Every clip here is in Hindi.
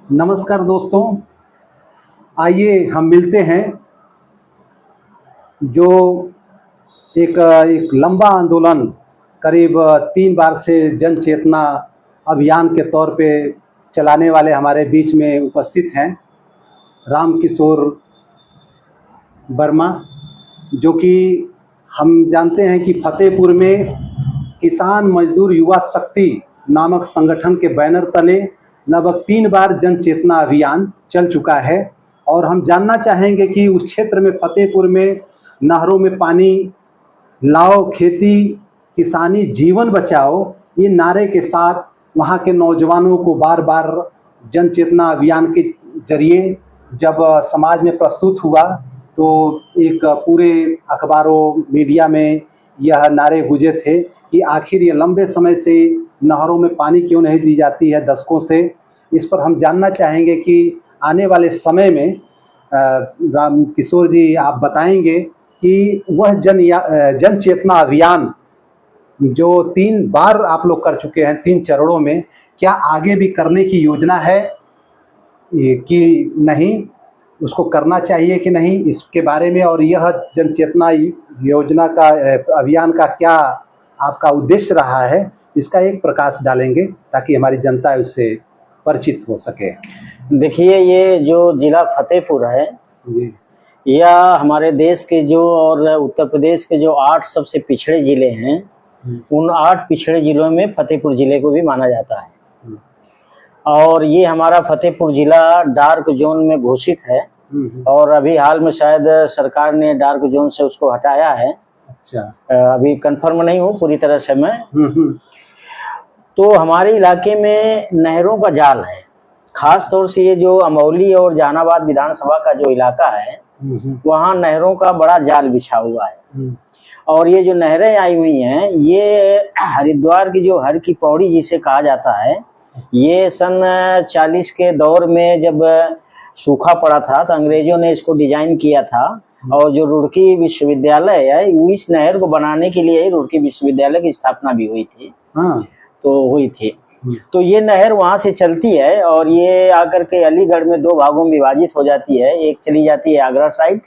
नमस्कार दोस्तों, आइए हम मिलते हैं। जो एक लंबा आंदोलन करीब 3 बार से जन चेतना अभियान के तौर पे चलाने वाले हमारे बीच में उपस्थित हैं राम किशोर वर्मा, जो कि हम जानते हैं कि फतेहपुर में किसान मजदूर युवा शक्ति नामक संगठन के बैनर तले लगभग 3 बार जन चेतना अभियान चल चुका है। और हम जानना चाहेंगे कि उस क्षेत्र में फतेहपुर में नहरों में पानी लाओ, खेती किसानी जीवन बचाओ, ये नारे के साथ वहाँ के नौजवानों को बार बार जन चेतना अभियान के जरिए जब समाज में प्रस्तुत हुआ तो एक पूरे अखबारों मीडिया में यह नारे गूंजे थे कि आखिर ये लंबे समय से नहरों में पानी क्यों नहीं दी जाती है, दशकों से। इस पर हम जानना चाहेंगे कि आने वाले समय में राम किशोर जी आप बताएंगे कि वह जन चेतना अभियान जो 3 बार आप लोग कर चुके हैं 3 चरणों में, क्या आगे भी करने की योजना है कि नहीं, उसको करना चाहिए कि नहीं, इसके बारे में। और यह जन चेतना योजना का अभियान का क्या आपका उद्देश्य रहा है, इसका एक प्रकाश डालेंगे ताकि हमारी जनता उससे परिचित हो सके। देखिए, ये जो जिला फतेहपुर है जी, यह हमारे देश के जो और उत्तर प्रदेश के जो 8 सबसे पिछड़े जिले हैं, उन 8 पिछड़े जिलों में फतेहपुर जिले को भी माना जाता है। और ये हमारा फतेहपुर जिला डार्क जोन में घोषित है और अभी हाल में शायद सरकार ने डार्क जोन से उसको हटाया है। अच्छा, अभी कंफर्म नहीं हूँ पूरी तरह से मैं। तो हमारे इलाके में नहरों का जाल है, खास तौर से ये जो अमौली और जहानाबाद विधानसभा का जो इलाका है वहाँ नहरों का बड़ा जाल बिछा हुआ है। और ये जो नहरें आई हुई हैं ये हरिद्वार की जो हर की पौड़ी जिसे कहा जाता है, ये सन 40 के दौर में जब सूखा पड़ा था तो अंग्रेजों ने इसको डिजाइन किया था। और जो रुड़की विश्वविद्यालय है, इस नहर को बनाने के लिए रुड़की विश्वविद्यालय की स्थापना भी हुई थी। तो हुई थी। तो ये नहर वहां से चलती है और ये आकर के अलीगढ़ में 2 भागों में विभाजित हो जाती है। एक चली जाती है आगरा साइड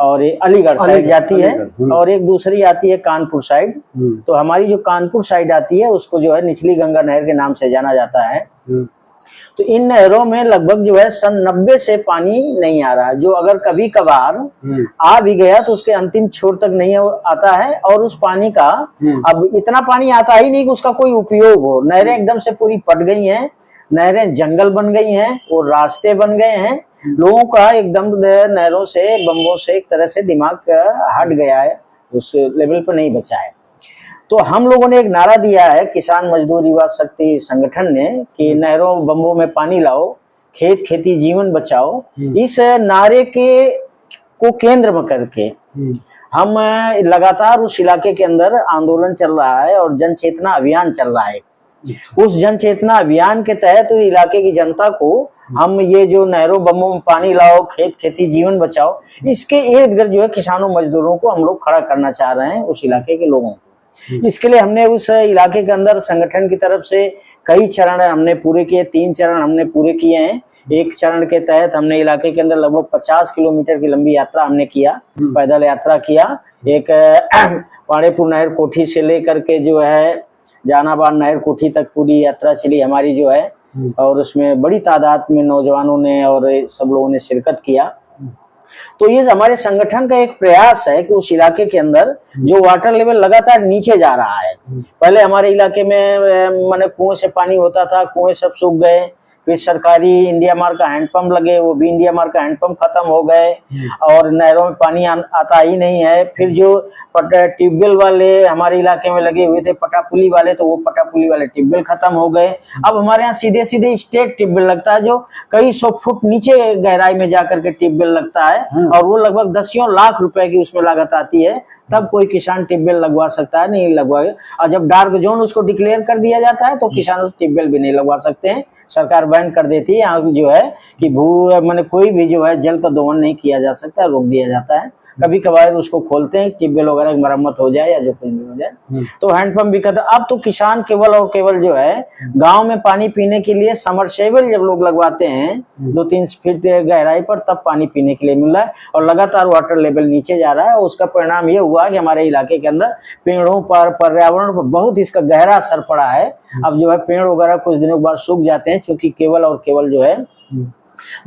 और अलीगढ़ साइड जाती है और एक दूसरी आती है कानपुर साइड। तो हमारी जो कानपुर साइड आती है उसको जो है निचली गंगा नहर के नाम से जाना जाता है। तो इन नहरों में लगभग जो है सन 90 से पानी नहीं आ रहा है। जो अगर कभी कभार आ भी गया तो उसके अंतिम छोर तक नहीं आता है और उस पानी का अब इतना पानी आता ही नहीं कि उसका कोई उपयोग हो। नहरें एकदम से पूरी पट गई हैं, नहरें जंगल बन गई हैं और रास्ते बन गए हैं। लोगों का एकदम नहरों से बम्बों से एक तरह से दिमाग हट गया है, उस लेवल पर नहीं बचा है। तो हम लोगों ने एक नारा दिया है किसान मजदूर युवा शक्ति संगठन ने कि नहरों बम्बों में पानी लाओ, खेत खेती जीवन बचाओ। इस नारे के को केंद्र में करके हम लगातार उस इलाके के अंदर आंदोलन चल रहा है और जन चेतना अभियान चल रहा है। उस जन चेतना अभियान के तहत इलाके की जनता को हम ये जो नहरों बम्बों में पानी लाओ, खेत खेती जीवन बचाओ, इसके इर्द गिर्द जो है किसानों मजदूरों को हम लोग खड़ा करना चाह रहे हैं, उस इलाके के लोगों को। इसके लिए हमने उस इलाके के अंदर संगठन की तरफ से कई चरण हमने पूरे किए, 3 चरण हमने पूरे किए हैं। एक चरण के तहत हमने इलाके के अंदर लगभग 50 किलोमीटर की लंबी यात्रा हमने किया, पैदल यात्रा किया। एक पाड़ेपुर नहर कोठी से लेकर के जो है जहानाबाद नहर कोठी तक पूरी यात्रा चली हमारी जो है, और उसमें बड़ी तादाद में नौजवानों ने और सब लोगों ने शिरकत किया। तो ये हमारे संगठन का एक प्रयास है कि उस इलाके के अंदर जो वाटर लेवल लगातार नीचे जा रहा है, पहले हमारे इलाके में माने कुएं से पानी होता था, कुएं सब सूख गए। फिर सरकारी इंडिया मार्क का हैंडपंप लगे, वो भी इंडिया मार्क का हैंडपंप खत्म हो गए और नहरों में पानी आता ही नहीं है। फिर जो ट्यूबवेल वाले हमारे इलाके में लगे हुए थे, पटापुली वाले, तो वो पटापुली वाले ट्यूबवेल खत्म हो गए। अब हमारे यहाँ सीधे सीधे स्टेट ट्यूबवेल लगता है जो कई 100 फुट नीचे गहराई में जाकर के ट्यूबवेल लगता है और वो लगभग 10 लाख रुपए की उसमें लागत आती है। तब कोई किसान ट्यूबवेल लगवा सकता है, नहीं लगवाएगा। और जब डार्क जोन उसको डिक्लेयर कर दिया जाता है तो किसान उस ट्यूबवेल भी नहीं लगवा सकते हैं, सरकार बैन कर देती है। यहाँ जो है कि माने कोई भी जो है जल का दोहन नहीं किया जा सकता, रोक दिया जाता है। कभी कभार उसको खोलते हैं, ट्यूबवेल वगैरह की मरम्मत हो जाए या जो कुछ भी हो जाए, तो हैंडपंप भी करते। अब तो किसान केवल और केवल जो है गांव में पानी पीने के लिए समरसेबल जब लोग लगवाते हैं 2-3 फीट गहराई पर, तब पानी पीने के लिए मिल रहा है और लगातार वाटर लेवल नीचे जा रहा है। और उसका परिणाम ये हुआ कि हमारे इलाके के अंदर पेड़ों पर, पर्यावरण पर बहुत इसका गहरा असर पड़ा है। अब जो है पेड़ वगैरह कुछ दिनों के बाद सूख जाते हैं, क्योंकि केवल और केवल जो है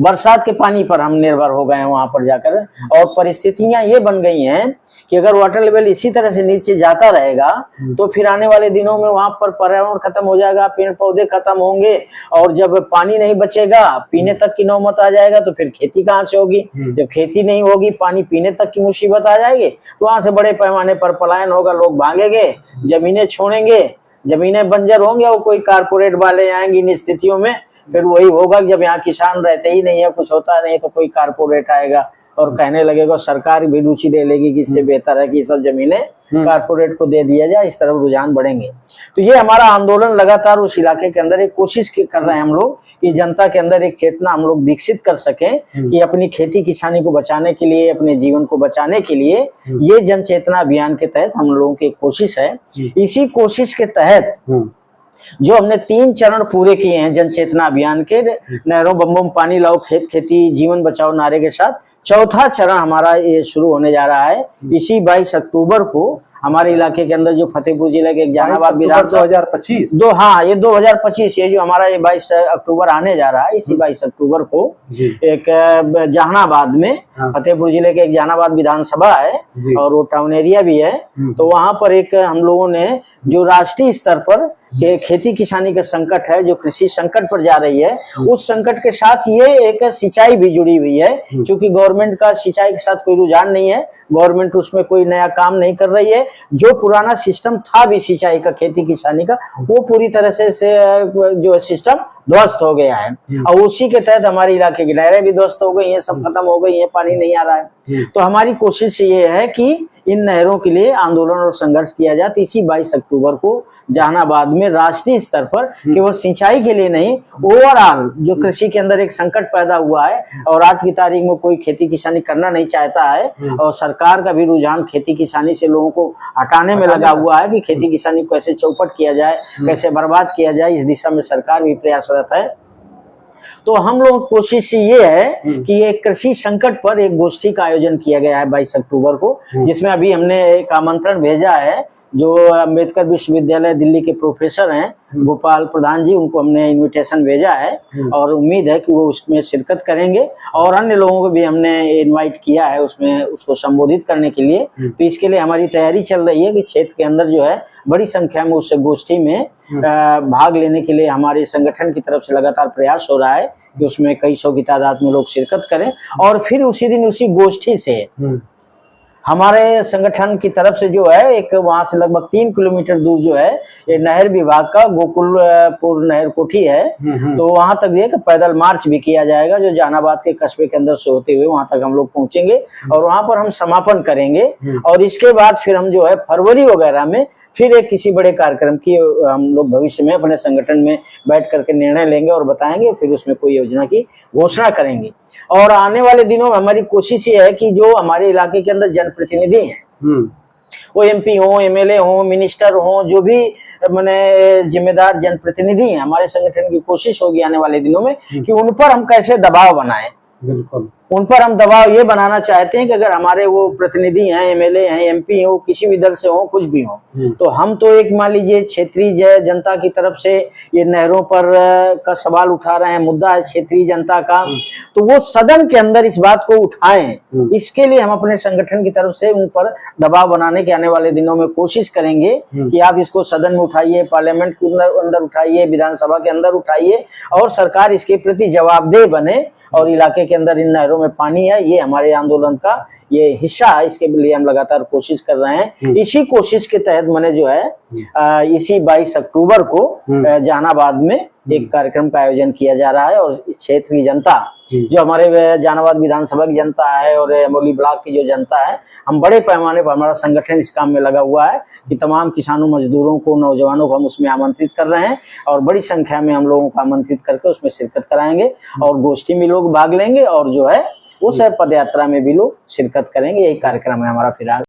बरसात के पानी पर हम निर्भर हो गए हैं वहां पर जाकर। और परिस्थितियां ये बन गई हैं कि अगर वाटर लेवल इसी तरह से नीचे जाता रहेगा तो फिर आने वाले दिनों में वहां पर पर्यावरण खत्म हो जाएगा, पेड़ पौधे खत्म होंगे, और जब पानी नहीं बचेगा, पीने तक की नौबत आ जाएगा, तो फिर खेती कहाँ से होगी? जब खेती नहीं होगी, पानी पीने तक की मुसीबत आ जाएगी, तो वहां से बड़े पैमाने पर पलायन होगा, लोग भागेंगे, जमीनें छोड़ेंगे, जमीनें बंजर होंगे और कोई कारपोरेट वाले आएंगे इन स्थितियों में। फिर वही होगा कि जब यहाँ किसान रहते ही नहीं है, कुछ होता नहीं, तो कोई कारपोरेट आएगा और कहने लगेगा, सरकार भी रुचि ले लेगी कि इससे बेहतर है कि सब जमीनें कारपोरेट को दे दिया जाए, इस तरफ रुझान बढ़ेंगे। तो ये हमारा आंदोलन लगातार उस इलाके के अंदर एक कोशिश कर रहे हैं हम लोग कि जनता के अंदर एक चेतना हम लोग विकसित कर सकें कि अपनी खेती किसानी को बचाने के लिए, अपने जीवन को बचाने के लिए ये जन चेतना अभियान के तहत हम लोगों की कोशिश है। इसी कोशिश के तहत जो हमने 3 चरण पूरे किए हैं जन चेतना अभियान के, नहरों बम बम पानी लाओ, खेत खेती जीवन बचाओ नारे के साथ, चौथा चरण हमारा ये शुरू होने जा रहा है। इसी 22 अक्टूबर को हमारे इलाके के अंदर जो फतेहपुर जिले के जहानाबाद विधानसभा 2025 ये 2025, ये जो हमारा ये 22 अक्टूबर आने जा रहा है, इसी 22 अक्टूबर को एक जहानाबाद में, फतेहपुर जिले के एक जहानाबाद विधानसभा है और वो टाउन एरिया भी है, तो वहां पर एक हम लोगों ने जो राष्ट्रीय स्तर पर कि खेती किसानी का संकट है, जो कृषि संकट पर जा रही है, उस संकट के साथ ये एक सिंचाई भी जुड़ी हुई है। क्योंकि गवर्नमेंट का सिंचाई के साथ कोई रुझान नहीं है, गवर्नमेंट उसमें कोई नया काम नहीं कर रही है। जो पुराना सिस्टम था भी सिंचाई का, खेती किसानी का, वो पूरी तरह से जो सिस्टम ध्वस्त हो गया है। और उसी के तहत हमारे इलाके की नहरें भी ध्वस्त हो गई हैं, सब खत्म हो गई हैं, पानी नहीं आ रहा है। तो हमारी कोशिश ये है कि इन नहरों के लिए आंदोलन और संघर्ष किया जाए। तो इसी 22 अक्टूबर को जहानाबाद में राष्ट्रीय स्तर पर केवल सिंचाई के लिए नहीं, ओवरऑल जो कृषि के अंदर एक संकट पैदा हुआ है और आज की तारीख में कोई खेती किसानी करना नहीं चाहता है, और सरकार का भी रुझान खेती किसानी से लोगों को हटाने में लगा हुआ है कि खेती किसानी को कैसे चौपट किया जाए, कैसे बर्बाद किया जाए, इस दिशा में सरकार भी प्रयासरत है। तो हम लोग कोशिश ये है कि एक कृषि संकट पर एक गोष्ठी का आयोजन किया गया है 22 अक्टूबर को, जिसमें अभी हमने एक आमंत्रण भेजा है। जो अम्बेडकर विश्वविद्यालय दिल्ली के प्रोफेसर हैं गोपाल प्रधान जी, उनको हमने इनविटेशन भेजा है और उम्मीद है कि वो उसमें शिरकत करेंगे। और अन्य लोगों को भी हमने इनवाइट किया है उसमें, उसको संबोधित करने के लिए। तो इसके लिए हमारी तैयारी चल रही है कि क्षेत्र के अंदर जो है बड़ी संख्या में उस गोष्ठी में भाग लेने के लिए हमारे संगठन की तरफ से लगातार प्रयास हो रहा है कि उसमें कई सौ की तादाद में लोग शिरकत करें। और फिर उसी दिन उसी गोष्ठी से हमारे संगठन की तरफ से जो है एक वहां से लगभग 3 किलोमीटर दूर जो है ये नहर विभाग का गोकुलपुर नहर कोठी है, तो वहां तक एक पैदल मार्च भी किया जाएगा जो जहानाबाद के कस्बे के अंदर से होते हुए वहां तक हम लोग पहुंचेंगे और वहां पर हम समापन करेंगे। और इसके बाद फिर हम जो है फरवरी वगैरह में फिर एक किसी बड़े कार्यक्रम की हम लोग भविष्य में अपने संगठन में बैठ करके निर्णय लेंगे और बताएंगे, फिर उसमें कोई योजना की घोषणा करेंगे। और आने वाले दिनों में हमारी कोशिश ये है कि जो हमारे इलाके के अंदर जनप्रतिनिधि हैं, वो एमपी हो, एमएलए हो, मिनिस्टर हो, जो भी माने जिम्मेदार जनप्रतिनिधि हैं, हमारे संगठन की कोशिश होगी आने वाले दिनों में कि उन पर हम कैसे दबाव बनाएं। बिल्कुल, उन पर हम दबाव ये बनाना चाहते हैं कि अगर हमारे वो प्रतिनिधि हैं, एमएलए हैं, एमपी हो, किसी भी दल से हो, कुछ भी हो, तो हम तो एक मान लीजिए क्षेत्रीय जनता की तरफ से ये नहरों पर का सवाल उठा रहे हैं, मुद्दा है क्षेत्रीय जनता का, तो वो सदन के अंदर इस बात को उठाएं। इसके लिए हम अपने संगठन की तरफ से उन पर दबाव बनाने के आने वाले दिनों में कोशिश करेंगे कि आप इसको सदन में उठाइए, पार्लियामेंट के अंदर उठाइए, विधानसभा के अंदर उठाइए और सरकार इसके प्रति जवाबदेह बने और इलाके के अंदर इन नहरों में पानी है, ये हमारे आंदोलन का ये हिस्सा है। इसके लिए हम लगातार कोशिश कर रहे हैं। इसी कोशिश के तहत मैंने जो है इसी 22 अक्टूबर को जहानाबाद में एक कार्यक्रम का आयोजन किया जा रहा है और क्षेत्र की जनता, जो हमारे जहानाबाद विधानसभा की जनता है और अमोली ब्लॉक की जो जनता है, हम बड़े पैमाने पर हमारा संगठन इस काम में लगा हुआ है कि तमाम किसानों, मजदूरों को, नौजवानों को हम उसमें आमंत्रित कर रहे हैं और बड़ी संख्या में हम लोगों को आमंत्रित करके उसमें शिरकत कराएंगे और गोष्ठी में लोग भाग लेंगे और जो है उस पद यात्रा में भी लोग शिरकत करेंगे। यही कार्यक्रम है हमारा फिलहाल।